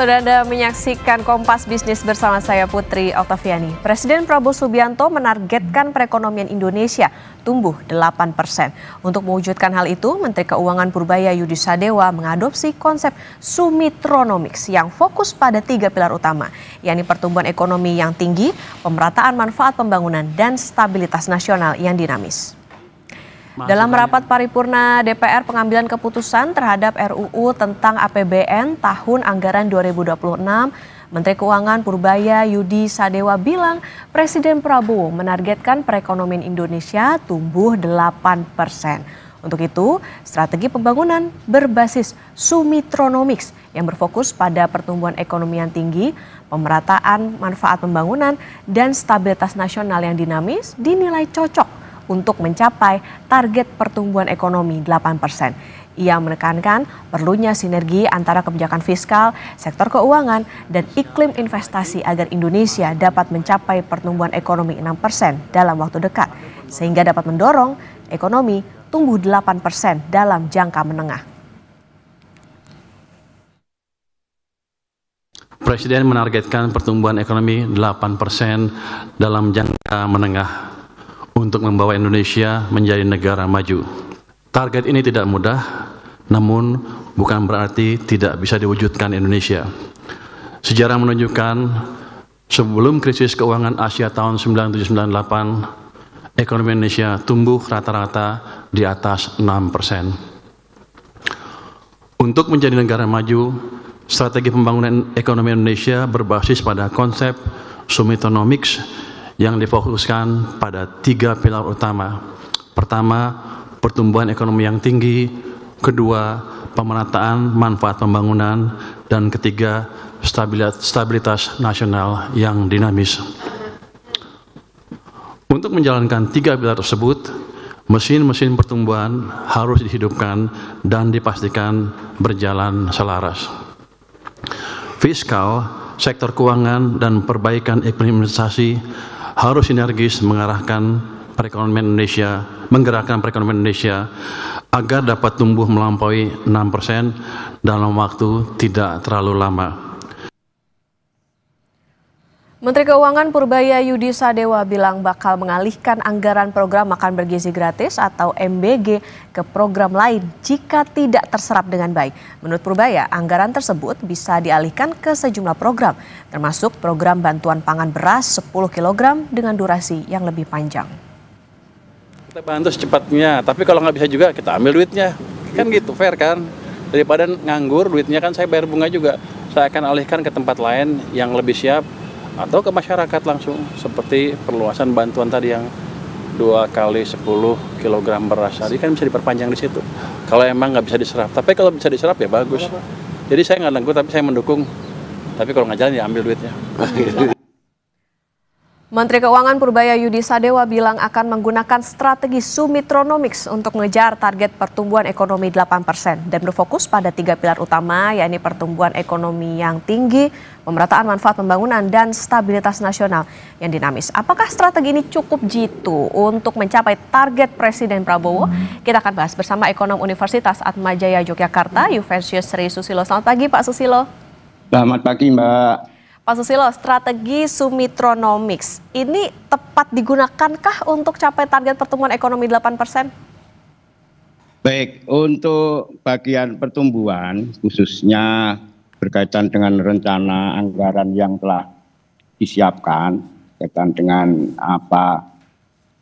Sudah Anda menyaksikan Kompas Bisnis bersama saya Putri Oktaviani. Presiden Prabowo Subianto menargetkan perekonomian Indonesia tumbuh 8%. Untuk mewujudkan hal itu, Menteri Keuangan Purbaya Yudi Sadewa mengadopsi konsep Sumitronomics yang fokus pada 3 pilar utama, yakni pertumbuhan ekonomi yang tinggi, pemerataan manfaat pembangunan, dan stabilitas nasional yang dinamis. Dalam rapat paripurna DPR pengambilan keputusan terhadap RUU tentang APBN tahun anggaran 2026, Menteri Keuangan Purbaya Yudi Sadewa bilang Presiden Prabowo menargetkan perekonomian Indonesia tumbuh 8%. Untuk itu, strategi pembangunan berbasis Sumitronomics yang berfokus pada pertumbuhan ekonomi yang tinggi, pemerataan manfaat pembangunan, dan stabilitas nasional yang dinamis dinilai cocok untuk mencapai target pertumbuhan ekonomi 8%. Ia menekankan perlunya sinergi antara kebijakan fiskal, sektor keuangan, dan iklim investasi agar Indonesia dapat mencapai pertumbuhan ekonomi 6% dalam waktu dekat, sehingga dapat mendorong ekonomi tumbuh 8% dalam jangka menengah. Presiden menargetkan pertumbuhan ekonomi 8% dalam jangka menengah untuk membawa Indonesia menjadi negara maju. Target ini tidak mudah, namun bukan berarti tidak bisa diwujudkan Indonesia. Sejarah menunjukkan sebelum krisis keuangan Asia tahun 1998, ekonomi Indonesia tumbuh rata-rata di atas 6%. Untuk menjadi negara maju, strategi pembangunan ekonomi Indonesia berbasis pada konsep Sumitronomics yang difokuskan pada 3 pilar utama. Pertama, pertumbuhan ekonomi yang tinggi. Kedua, pemerataan manfaat pembangunan. Dan ketiga, stabilitas nasional yang dinamis. Untuk menjalankan 3 pilar tersebut, mesin-mesin pertumbuhan harus dihidupkan dan dipastikan berjalan selaras. Fiskal, sektor keuangan, dan perbaikan iklim investasi harus sinergis menggerakkan perekonomian Indonesia agar dapat tumbuh melampaui 6% dalam waktu tidak terlalu lama. Menteri Keuangan Purbaya Yudi Sadewa bilang bakal mengalihkan anggaran program makan bergizi gratis atau MBG ke program lain jika tidak terserap dengan baik. Menurut Purbaya, anggaran tersebut bisa dialihkan ke sejumlah program, termasuk program bantuan pangan beras 10 kg dengan durasi yang lebih panjang. Kita bantu secepatnya, tapi kalau nggak bisa juga kita ambil duitnya. Kan gitu, fair kan? Daripada nganggur duitnya kan saya bayar bunga juga. Saya akan alihkan ke tempat lain yang lebih siap, atau ke masyarakat langsung, seperti perluasan bantuan tadi yang 2 kali 10 kg beras tadi kan bisa diperpanjang di situ. Kalau emang nggak bisa diserap, tapi kalau bisa diserap ya bagus. Jadi saya nggak nanggung, tapi saya mendukung. Tapi kalau nggak jalan ya ambil duitnya. Menteri Keuangan Purbaya Yudi Sadewa bilang akan menggunakan strategi Sumitronomics untuk mengejar target pertumbuhan ekonomi 8% dan berfokus pada 3 pilar utama, yakni pertumbuhan ekonomi yang tinggi, pemerataan manfaat pembangunan, dan stabilitas nasional yang dinamis. Apakah strategi ini cukup jitu untuk mencapai target Presiden Prabowo? Kita akan bahas bersama ekonom Universitas Atmajaya Yogyakarta, Yufensius Sri Susilo. Selamat pagi Pak Susilo. Selamat pagi Mbak. Pak Susilo, strategi Sumitronomics ini tepat digunakanKah untuk capai target pertumbuhan ekonomi 8%? Baik, untuk bagian pertumbuhan khususnya berkaitan dengan rencana anggaran yang telah disiapkan, berkaitan dengan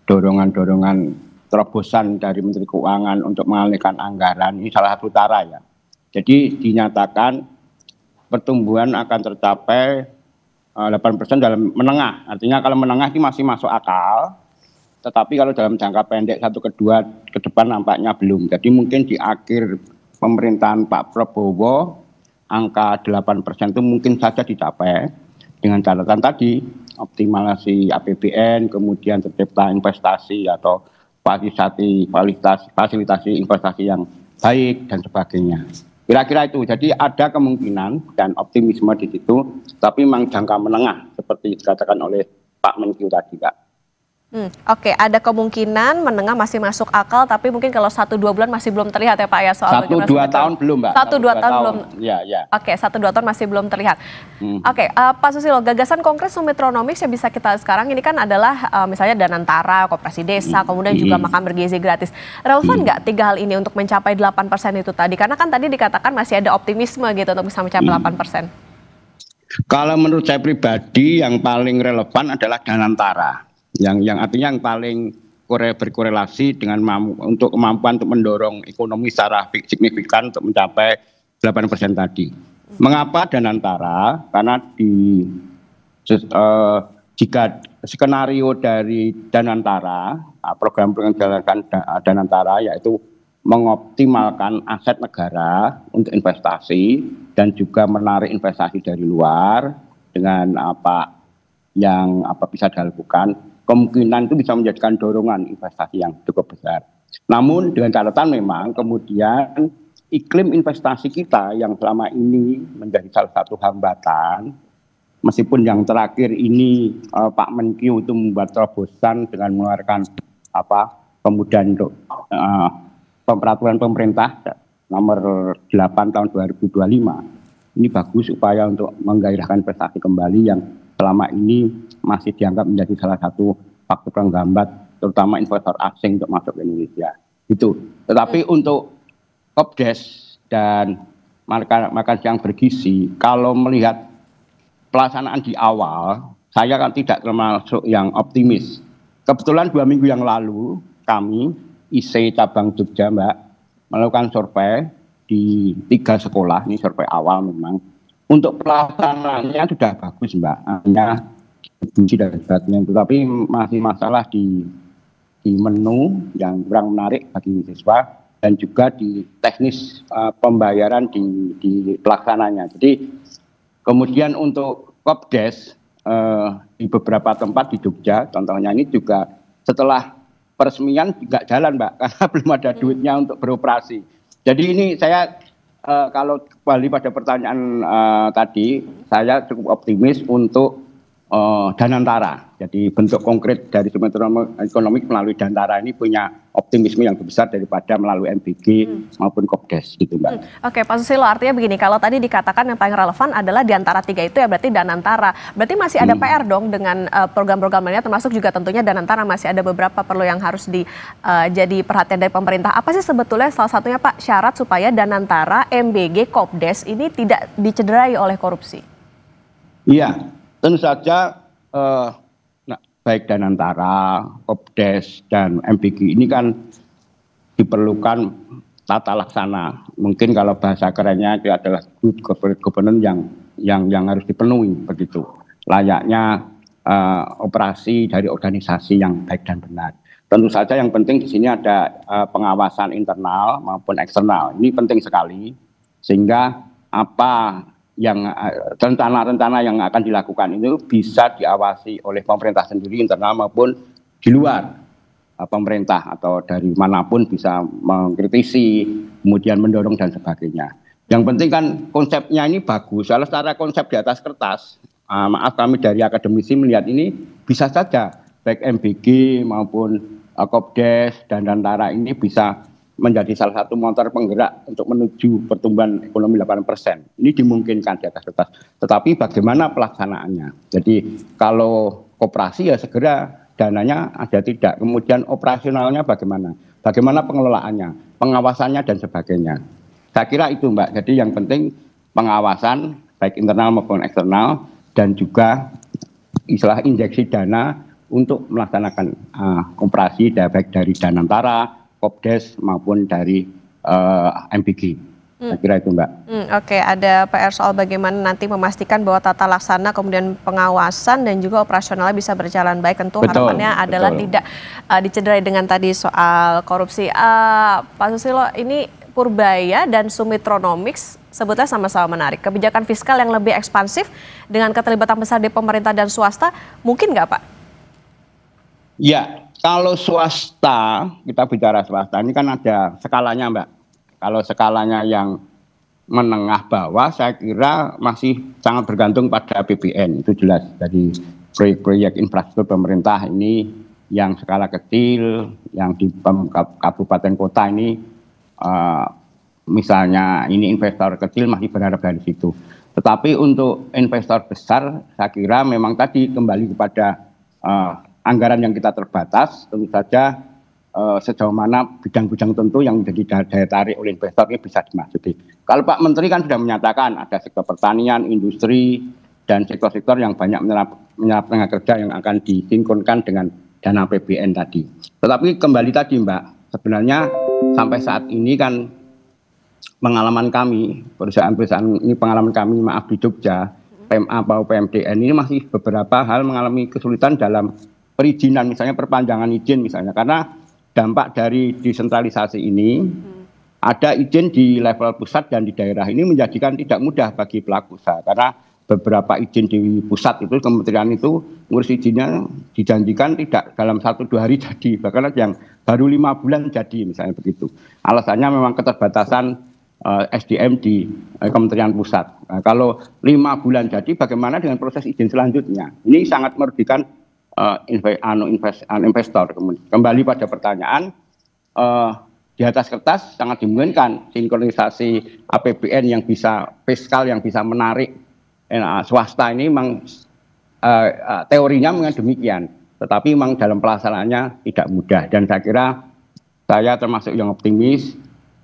dorongan-dorongan terobosan dari Menteri Keuangan untuk mengalihkan anggaran, ini salah satu cara ya. Jadi dinyatakan pertumbuhan akan tercapai 8% dalam menengah. Artinya kalau menengah ini masih masuk akal, tetapi kalau dalam jangka pendek 1 ke 2 ke depan nampaknya belum. Jadi mungkin di akhir pemerintahan Pak Prabowo angka 8% itu mungkin saja dicapai dengan catatan tadi optimalisasi APBN, kemudian tercipta investasi atau fasilitasi investasi yang baik dan sebagainya. Kira-kira itu, jadi ada kemungkinan dan optimisme di situ, tapi memang jangka menengah seperti dikatakan oleh Pak Menkyu tadi, Kak. Oke, ada kemungkinan menengah masih masuk akal, tapi mungkin kalau 1-2 bulan masih belum terlihat ya Pak ya soal 1-2 tahun belum, Mbak. 1-2 tahun belum. Ya. Oke, 1-2 tahun masih belum terlihat. Oke, Pak Susilo, gagasan konkret Sumitronomics yang bisa kita sekarang ini kan adalah misalnya Danantara, Koperasi Desa, kemudian juga makan bergizi gratis. Relevan nggak 3 hal ini untuk mencapai 8% itu tadi? Karena kan tadi dikatakan masih ada optimisme gitu untuk bisa mencapai 8%. Kalau menurut saya pribadi yang paling relevan adalah Danantara. Yang artinya yang paling berkorelasi dengan untuk kemampuan untuk mendorong ekonomi secara signifikan untuk mencapai 8% tadi. Mengapa Danantara? Karena jika skenario dari Danantara, program penjalankan Danantara yaitu mengoptimalkan aset negara untuk investasi dan juga menarik investasi dari luar dengan yang bisa dilakukan, kemungkinan itu bisa menjadikan dorongan investasi yang cukup besar. Namun dengan catatan memang kemudian iklim investasi kita yang selama ini menjadi salah satu hambatan, meskipun yang terakhir ini Pak Menkyu itu membuat terobosan dengan mengeluarkan kemudian untuk peraturan pemerintah nomor 8 tahun 2025. Ini bagus upaya untuk menggairahkan investasi kembali yang selama ini masih dianggap menjadi salah satu faktor penghambat terutama investor asing untuk masuk ke Indonesia. Itu. Tetapi untuk Kopdes dan makan siang bergizi, kalau melihat pelaksanaan di awal, saya kan tidak termasuk yang optimis. Kebetulan 2 minggu yang lalu kami IC cabang Jogja, Mbak, melakukan survei di 3 sekolah, ini survei awal memang. Untuk pelaksanaannya sudah bagus, Mbak, hanya distribusi dan sebagainya, tetapi masih masalah di menu yang kurang menarik bagi siswa dan juga di teknis pembayaran di pelaksananya. Jadi kemudian untuk Kopdes di beberapa tempat di Jogja, contohnya ini juga setelah peresmian nggak jalan, Mbak, karena belum ada duitnya untuk beroperasi. Jadi ini saya kalau kembali pada pertanyaan tadi, saya cukup optimis untuk Danantara. Jadi bentuk konkret dari Sumitronomics Ekonomi melalui Danantara ini punya optimisme yang lebih besar daripada melalui MBG maupun Kopdes gitu, Mbak. Oke, Pak Susilo, artinya begini, kalau tadi dikatakan yang paling relevan adalah di antara 3 itu ya berarti Danantara. Berarti masih ada PR dong dengan program-program lainnya, termasuk juga tentunya Danantara masih ada beberapa perlu yang harus jadi perhatian dari pemerintah. Apa sih sebetulnya salah satunya Pak syarat supaya Danantara, MBG, Kopdes ini tidak dicederai oleh korupsi? Iya, tentu saja baik Danantara, Kopdes, dan MBG ini kan diperlukan tata laksana. Mungkin kalau bahasa kerennya itu adalah good governance yang harus dipenuhi begitu. Layaknya operasi dari organisasi yang baik dan benar. Tentu saja yang penting di sini ada pengawasan internal maupun eksternal. Ini penting sekali sehingga apa yang rencana-rencana yang akan dilakukan itu bisa diawasi oleh pemerintah sendiri internal maupun di luar pemerintah atau dari manapun bisa mengkritisi, kemudian mendorong dan sebagainya. Yang penting kan konsepnya ini bagus. Kalau secara konsep di atas kertas, maaf kami dari akademisi melihat ini bisa saja baik MBG maupun Kopdes dan Danantara ini bisa menjadi salah satu motor penggerak untuk menuju pertumbuhan ekonomi 8%. Ini dimungkinkan di atas kertas. Tetapi bagaimana pelaksanaannya? Jadi kalau koperasi ya segera dananya ada tidak. Kemudian operasionalnya bagaimana? Bagaimana pengelolaannya, pengawasannya dan sebagainya. Saya kira itu, Mbak. Jadi yang penting pengawasan baik internal maupun eksternal dan juga istilah injeksi dana untuk melaksanakan operasi baik dari Danantara, Kopdes maupun dari MBG. Saya kira itu, Mbak. Oke, ada PR soal bagaimana nanti memastikan bahwa tata laksana kemudian pengawasan dan juga operasionalnya bisa berjalan baik. Tentu harapannya adalah tidak dicederai dengan tadi soal korupsi. Pak Susilo, ini Purbaya dan Sumitronomics sebetulnya sama-sama menarik. Kebijakan fiskal yang lebih ekspansif dengan keterlibatan besar di pemerintah dan swasta, mungkin nggak, Pak? Ya. Kalau swasta, kita bicara swasta, ini kan ada skalanya, Mbak. Kalau skalanya yang menengah bawah, saya kira masih sangat bergantung pada APBN, itu jelas. Jadi proyek-proyek infrastruktur pemerintah ini yang skala kecil, yang di kabupaten kota ini misalnya ini investor kecil masih berharap dari situ. Tetapi untuk investor besar saya kira memang tadi kembali kepada anggaran yang kita terbatas, tentu saja sejauh mana bidang-bidang tentu yang menjadi daya tarik oleh investor ini bisa dimasuki. Kalau Pak Menteri kan sudah menyatakan ada sektor pertanian, industri, dan sektor-sektor yang banyak menyerap tenaga kerja yang akan disinkronkan dengan dana APBN tadi. Tetapi kembali tadi Mbak, sebenarnya sampai saat ini kan pengalaman kami, perusahaan-perusahaan ini pengalaman kami maaf di Jogja, PMA atau PMDN ini masih beberapa hal mengalami kesulitan dalam perizinan, misalnya perpanjangan izin misalnya, karena dampak dari desentralisasi ini ada izin di level pusat dan di daerah ini menjadikan tidak mudah bagi pelaku usaha, karena beberapa izin di pusat itu kementerian itu ngurus izinnya dijanjikan tidak dalam 1-2 hari jadi, bahkan yang baru 5 bulan jadi misalnya begitu. Alasannya memang keterbatasan SDM di Kementerian Pusat. Nah, kalau 5 bulan jadi, bagaimana dengan proses izin selanjutnya? Ini sangat merugikan investor. Kembali pada pertanyaan, di atas kertas sangat dimungkinkan sinkronisasi APBN yang bisa fiskal yang bisa menarik swasta ini memang teorinya memang demikian, tetapi memang dalam pelaksanaannya tidak mudah. Dan saya kira saya termasuk yang optimis,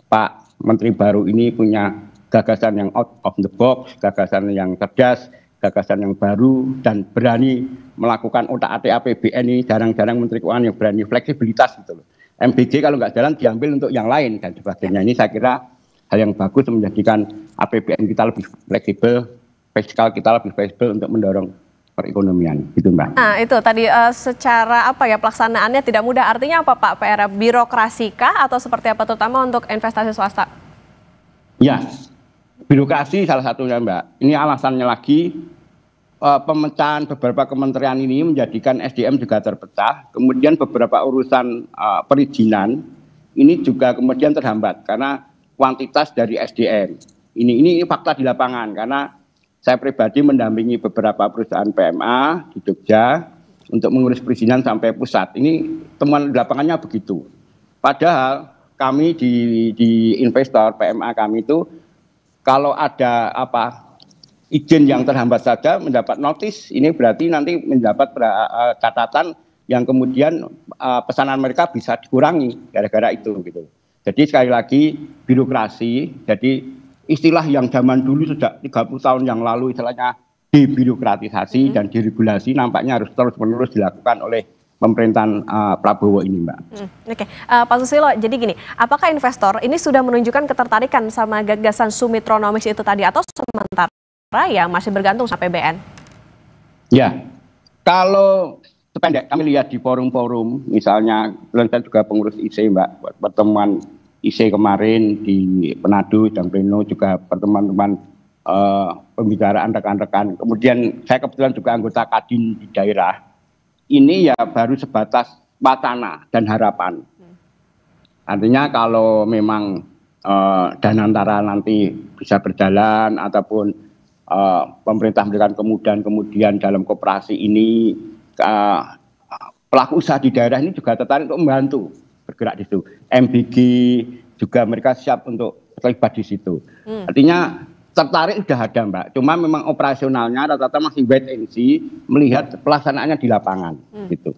Pak Menteri baru ini punya gagasan yang out of the box, gagasan yang cerdas, gagasan yang baru, dan berani melakukan otak-atik APBN ini. Jarang-jarang Menteri Keuangan yang berani fleksibilitas gitu loh. MBG kalau nggak jalan diambil untuk yang lain dan sebagainya. Ini saya kira hal yang bagus menjadikan APBN kita lebih fleksibel, fiskal kita lebih fleksibel untuk mendorong perekonomian, gitu Mbak. Nah itu tadi secara apa ya pelaksanaannya tidak mudah, artinya apa Pak? PR birokrasi kah atau seperti apa terutama untuk investasi swasta? Ya, birokrasi salah satunya Mbak. Ini alasannya lagi pemecahan beberapa kementerian ini menjadikan SDM juga terpecah, kemudian beberapa urusan perizinan ini juga kemudian terhambat karena kuantitas dari SDM. Ini fakta di lapangan, karena saya pribadi mendampingi beberapa perusahaan PMA di Jogja untuk mengurus perizinan sampai pusat. Ini temuan di lapangannya begitu. Padahal kami di investor PMA kami itu kalau ada izin yang terhambat saja mendapat notis, ini berarti nanti mendapat catatan yang kemudian pesanan mereka bisa dikurangi gara-gara itu gitu. Jadi sekali lagi birokrasi, jadi istilah yang zaman dulu sejak 30 tahun yang lalu istilahnya debirokratisasi dan diregulasi nampaknya harus terus-menerus dilakukan oleh pemerintahan Prabowo ini Mbak. Oke, Pak Susilo, jadi gini, apakah investor ini sudah menunjukkan ketertarikan sama gagasan Sumitronomics itu tadi atau sementara yang masih bergantung sama PBN? Ya, kalau sependek kami lihat di forum-forum, misalnya saya juga pengurus IC Mbak, pertemuan IC kemarin di Manado dan Pleno juga pertemuan-teman pembicaraan rekan-rekan. Kemudian saya kebetulan juga anggota Kadin di daerah. Ini ya baru sebatas wacana dan harapan. Artinya kalau memang Danantara nanti bisa berjalan ataupun pemerintah memberikan kemudahan dalam koperasi ini, pelaku usaha di daerah ini juga tertarik untuk membantu bergerak di situ. MBG juga mereka siap untuk terlibat di situ. Artinya tertarik sudah ada Mbak, cuma memang operasionalnya rata-rata masih wait and see, melihat pelaksanaannya di lapangan gitu.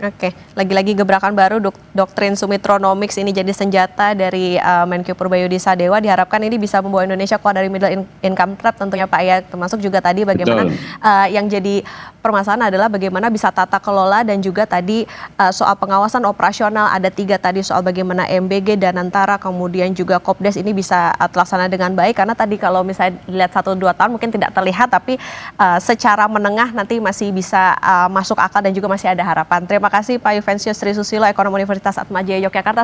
Oke, lagi-lagi gebrakan baru doktrin Sumitronomics ini jadi senjata dari Menkyu Purbayudi Sadewa, diharapkan ini bisa membawa Indonesia keluar dari middle income trap tentunya Pak ya, termasuk juga tadi bagaimana yang jadi permasalahan adalah bagaimana bisa tata kelola dan juga tadi soal pengawasan operasional, ada 3 tadi soal bagaimana MBG, Danantara, kemudian juga Kopdes ini bisa terlaksana dengan baik, karena tadi kalau misalnya dilihat 1-2 tahun mungkin tidak terlihat, tapi secara menengah nanti masih bisa masuk akal dan juga masih ada harapan. Terima kasih Pak Yuventius Sri Susilo, Ekonom Universitas Atmajaya Yogyakarta.